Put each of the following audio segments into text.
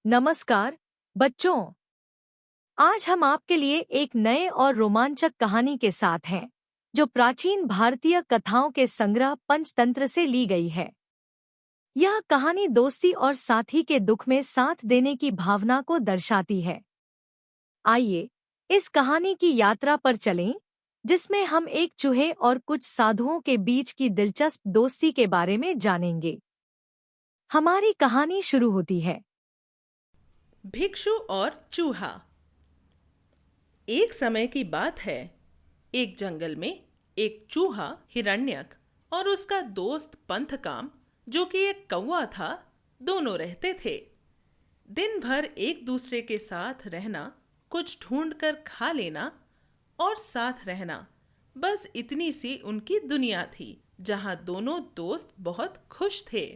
नमस्कार बच्चों। आज हम आपके लिए एक नए और रोमांचक कहानी के साथ हैं, जो प्राचीन भारतीय कथाओं के संग्रह पंचतंत्र से ली गई है। यह कहानी दोस्ती और साथी के दुख में साथ देने की भावना को दर्शाती है। आइए इस कहानी की यात्रा पर चलें, जिसमें हम एक चूहे और कुछ साधुओं के बीच की दिलचस्प दोस्ती के बारे में जानेंगे। हमारी कहानी शुरू होती है। भिक्षु और चूहा। एक समय की बात है। एक जंगल में एक चूहा हिरण्यक और उसका दोस्त पंथकाम, जो कि एक कौवा था, दोनों रहते थे। दिन भर एक दूसरे के साथ रहना, कुछ ढूंढकर खा लेना और साथ रहना, बस इतनी सी उनकी दुनिया थी, जहां दोनों दोस्त बहुत खुश थे।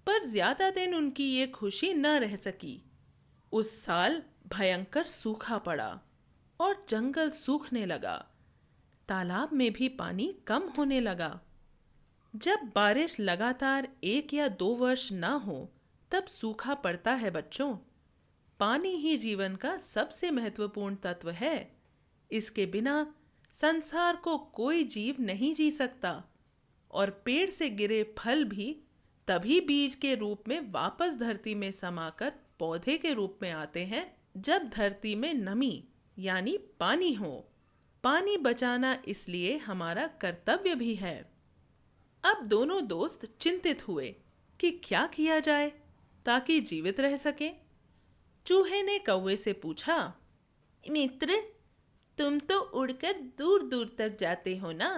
पर ज्यादा दिन उनकी ये खुशी न रह सकी। उस साल भयंकर सूखा पड़ा और जंगल सूखने लगा। तालाब में भी पानी कम होने लगा। जब बारिश लगातार 1 या 2 वर्ष ना हो, तब सूखा पड़ता है बच्चों। पानी ही जीवन का सबसे महत्वपूर्ण तत्व है। इसके बिना संसार को कोई जीव नहीं जी सकता, और पेड़ से गिरे फल भी तभी बीज के रूप में वापस धरती में समाकर पौधे के रूप में आते हैं, जब धरती में नमी यानी पानी हो। पानी बचाना इसलिए हमारा कर्तव्य भी है। अब दोनों दोस्त चिंतित हुए कि क्या किया जाए ताकि जीवित रह सके। चूहे ने कौवे से पूछा, मित्र, तुम तो उड़कर दूर दूर तक जाते हो ना?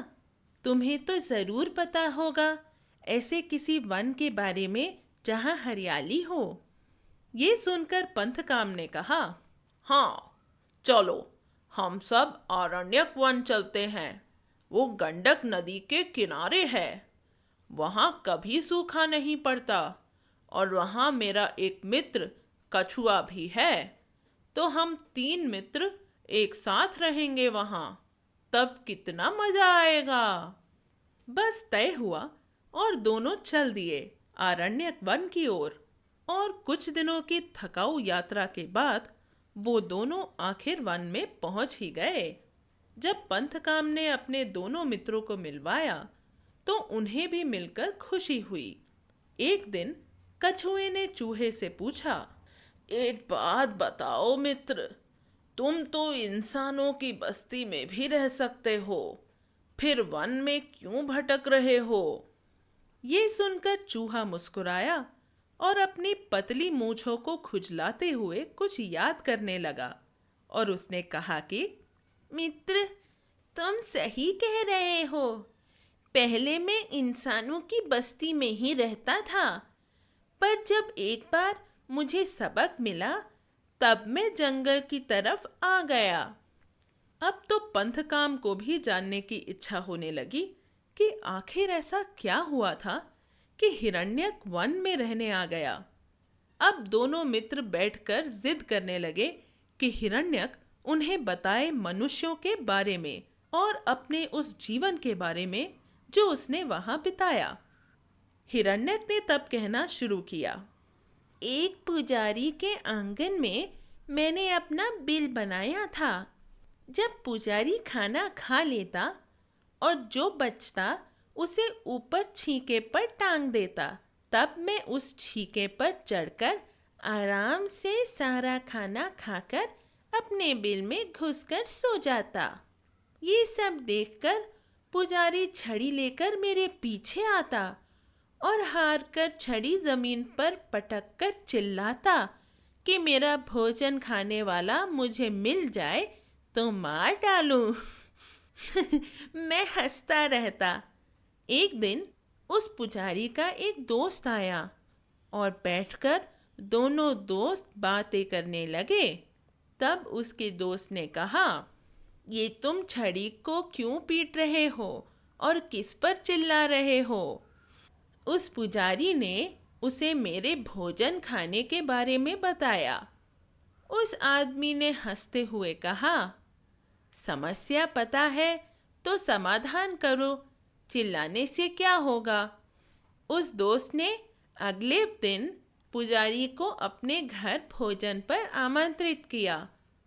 तुम्हें तो जरूर पता होगा ऐसे किसी वन के बारे में जहां हरियाली हो। ये सुनकर पंथकाम ने कहा, हाँ, चलो, हम सब आरण्यक वन चलते हैं। वो गंडक नदी के किनारे है। वहां कभी सूखा नहीं पड़ता, और वहां मेरा एक मित्र कछुआ भी है। तो हम 3 मित्र एक साथ रहेंगे वहां। तब कितना मजा आएगा। बस तय हुआ और दोनों चल दिए आरण्यक वन की ओर। और कुछ दिनों की थकाऊ यात्रा के बाद वो दोनों आखिर वन में पहुंच ही गए। जब पंथकाम ने अपने दोनों मित्रों को मिलवाया, तो उन्हें भी मिलकर खुशी हुई। एक दिन कछुए ने चूहे से पूछा, एक बात बताओ मित्र, तुम तो इंसानों की बस्ती में भी रह सकते हो, फिर वन में क्यों भटक रहे हो? ये सुनकर चूहा मुस्कुराया और अपनी पतली मूंछों को खुजलाते हुए कुछ याद करने लगा, और उसने कहा कि मित्र, तुम सही कह रहे हो। पहले मैं इंसानों की बस्ती में ही रहता था, पर जब एक बार मुझे सबक मिला, तब मैं जंगल की तरफ आ गया। अब तो पंथकाम को भी जानने की इच्छा होने लगी कि आखिर ऐसा क्या हुआ था कि हिरण्यक वन में रहने आ गया। अब दोनों मित्र बैठकर जिद करने लगे कि हिरण्यक उन्हें बताए मनुष्यों के बारे में और अपने उस जीवन के बारे में जो उसने वहां बिताया। हिरण्यक ने तब कहना शुरू किया, एक पुजारी के आंगन में मैंने अपना बिल बनाया था। जब पुजारी खाना खा लेता और जो बचता उसे ऊपर छीके पर टांग देता, तब मैं उस छीके पर चढ़कर आराम से सारा खाना खाकर अपने बिल में घुसकर सो जाता। ये सब देखकर पुजारी छड़ी लेकर मेरे पीछे आता और हार कर छड़ी जमीन पर पटक कर चिल्लाता कि मेरा भोजन खाने वाला मुझे मिल जाए तो मार डालूं। मैं हंसता रहता। एक दिन उस पुजारी का एक दोस्त आया और बैठकर दोनों दोस्त बातें करने लगे। तब उसके दोस्त ने कहा, ये तुम छड़ी को क्यों पीट रहे हो और किस पर चिल्ला रहे हो? उस पुजारी ने उसे मेरे भोजन खाने के बारे में बताया। उस आदमी ने हंसते हुए कहा, समस्या पता है तो समाधान करो, चिल्लाने से क्या होगा? उस दोस्त ने अगले दिन पुजारी को अपने घर भोजन पर आमंत्रित किया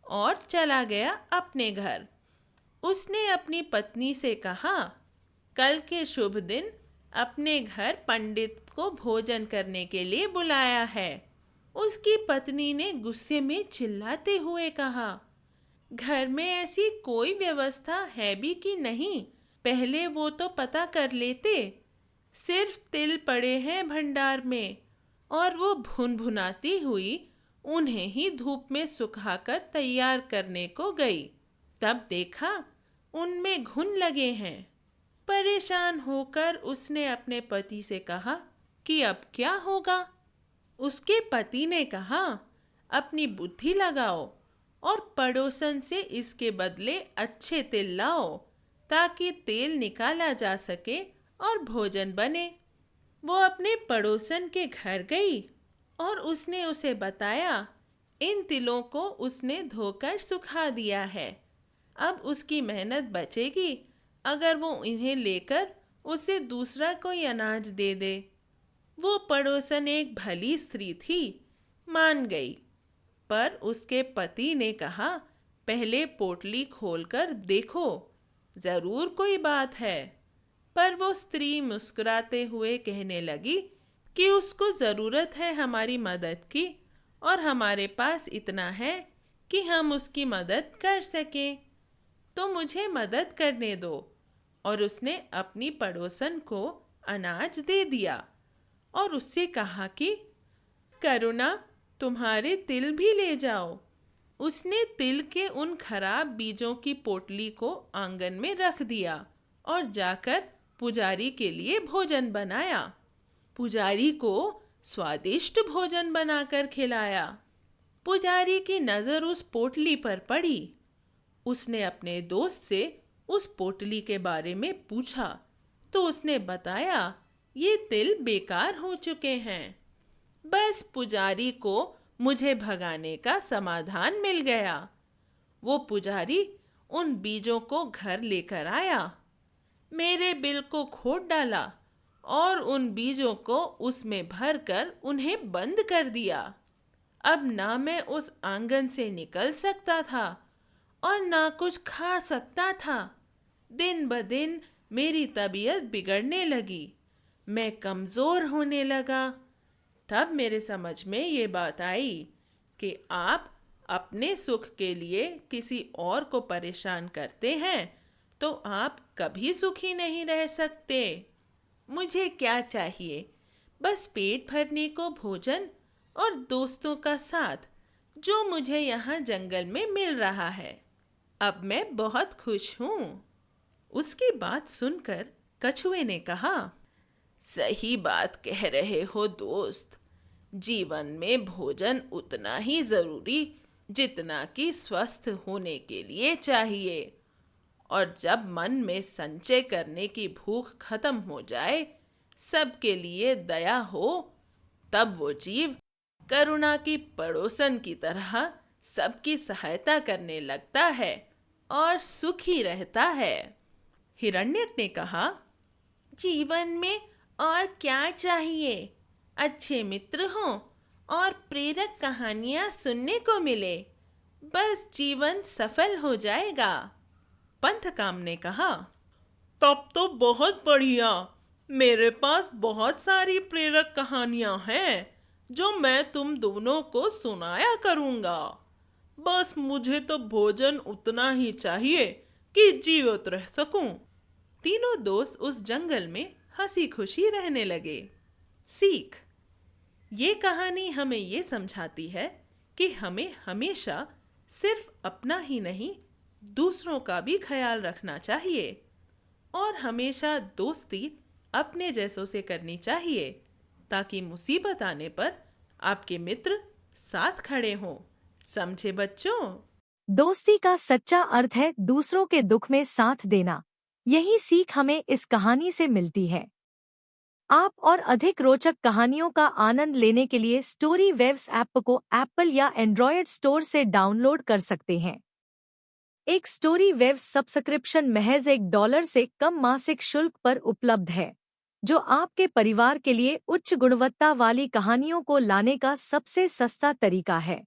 और चला गया अपने घर। उसने अपनी पत्नी से कहा, कल के शुभ दिन अपने घर पंडित को भोजन करने के लिए बुलाया है। उसकी पत्नी ने गुस्से में चिल्लाते हुए कहा, घर में ऐसी कोई व्यवस्था है भी कि नहीं? पहले वो तो पता कर लेते। सिर्फ तिल पड़े हैं भंडार में, और वो भुनभुनाती हुई उन्हें ही धूप में सुखाकर तैयार करने को गई। तब देखा उनमें घुन लगे हैं। परेशान होकर उसने अपने पति से कहा कि अब क्या होगा। उसके पति ने कहा, अपनी बुद्धि लगाओ और पड़ोसन से इसके बदले अच्छे तिल लाओ ताकि तेल निकाला जा सके और भोजन बने। वो अपने पड़ोसन के घर गई और उसने उसे बताया, इन तिलों को उसने धोकर सुखा दिया है। अब उसकी मेहनत बचेगी अगर वो इन्हें लेकर उसे दूसरा कोई अनाज दे दे। वो पड़ोसन एक भली स्त्री थी, मान गई। पर उसके पति ने कहा, पहले पोटली खोलकर देखो, जरूर कोई बात है। पर वो स्त्री मुस्कुराते हुए कहने लगी कि उसको ज़रूरत है हमारी मदद की, और हमारे पास इतना है कि हम उसकी मदद कर सकें। तो मुझे मदद करने दो। और उसने अपनी पड़ोसन को अनाज दे दिया और उससे कहा कि करुणा, तुम्हारे तिल भी ले जाओ। उसने तिल के उन खराब बीजों की पोटली को आंगन में रख दिया और जाकर पुजारी के लिए भोजन बनाया। पुजारी को स्वादिष्ट भोजन बनाकर खिलाया। पुजारी की नज़र उस पोटली पर पड़ी। उसने अपने दोस्त से उस पोटली के बारे में पूछा तो उसने बताया, ये तिल बेकार हो चुके हैं। बस पुजारी को मुझे भगाने का समाधान मिल गया। वो पुजारी उन बीजों को घर लेकर आया, मेरे बिल को खोद डाला और उन बीजों को उसमें भरकर उन्हें बंद कर दिया। अब ना मैं उस आंगन से निकल सकता था और ना कुछ खा सकता था। दिन ब दिन मेरी तबीयत बिगड़ने लगी, मैं कमज़ोर होने लगा। तब मेरे समझ में ये बात आई कि आप अपने सुख के लिए किसी और को परेशान करते हैं तो आप कभी सुखी नहीं रह सकते। मुझे क्या चाहिए? बस पेट भरने को भोजन और दोस्तों का साथ, जो मुझे यहाँ जंगल में मिल रहा है। अब मैं बहुत खुश हूँ। उसकी बात सुनकर कछुए ने कहा, सही बात कह रहे हो दोस्त। जीवन में भोजन उतना ही जरूरी जितना कि स्वस्थ होने के लिए चाहिए। और जब मन में संचय करने की भूख खत्म हो जाए, सबके लिए दया हो, तब वो जीव करुणा की पड़ोसन की तरह सबकी सहायता करने लगता है और सुखी रहता है। हिरण्यक ने कहा, जीवन में और क्या चाहिए? अच्छे मित्र हों और प्रेरक कहानियां सुनने को मिले, बस जीवन सफल हो जाएगा। पंथकाम ने कहा, तब तो बहुत बढ़िया। मेरे पास बहुत सारी प्रेरक कहानियां हैं जो मैं तुम दोनों को सुनाया करूंगा। बस मुझे तो भोजन उतना ही चाहिए कि जीवित रह सकूं। तीनों दोस्त उस जंगल में हंसी खुशी रहने लगे। सीख: ये कहानी हमें ये समझाती है कि हमें हमेशा सिर्फ अपना ही नहीं, दूसरों का भी ख्याल रखना चाहिए और हमेशा दोस्ती अपने जैसों से करनी चाहिए ताकि मुसीबत आने पर आपके मित्र साथ खड़े हों। समझे बच्चों? दोस्ती का सच्चा अर्थ है दूसरों के दुख में साथ देना। यही सीख हमें इस कहानी से मिलती है। आप और अधिक रोचक कहानियों का आनंद लेने के लिए स्टोरी वेव्स ऐप को एप्पल या एंड्रॉयड स्टोर से डाउनलोड कर सकते हैं। एक स्टोरी वेव्स सब्सक्रिप्शन महज $1 से कम मासिक शुल्क पर उपलब्ध है। जो आपके परिवार के लिए उच्च गुणवत्ता वाली कहानियों को लाने का सबसे सस्ता तरीका है।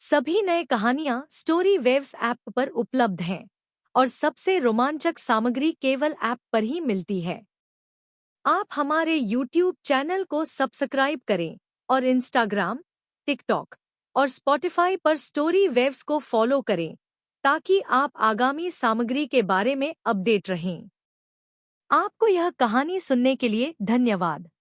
सभी नए कहानियां स्टोरी वेव्स ऐप पर उपलब्ध हैं और सबसे रोमांचक सामग्री केवल ऐप पर ही मिलती है। आप हमारे YouTube चैनल को सब्सक्राइब करें और इंस्टाग्राम, टिकटॉक और स्पॉटिफाई पर स्टोरी वेव्स को फॉलो करें ताकि आप आगामी सामग्री के बारे में अपडेट रहें। आपको यह कहानी सुनने के लिए धन्यवाद।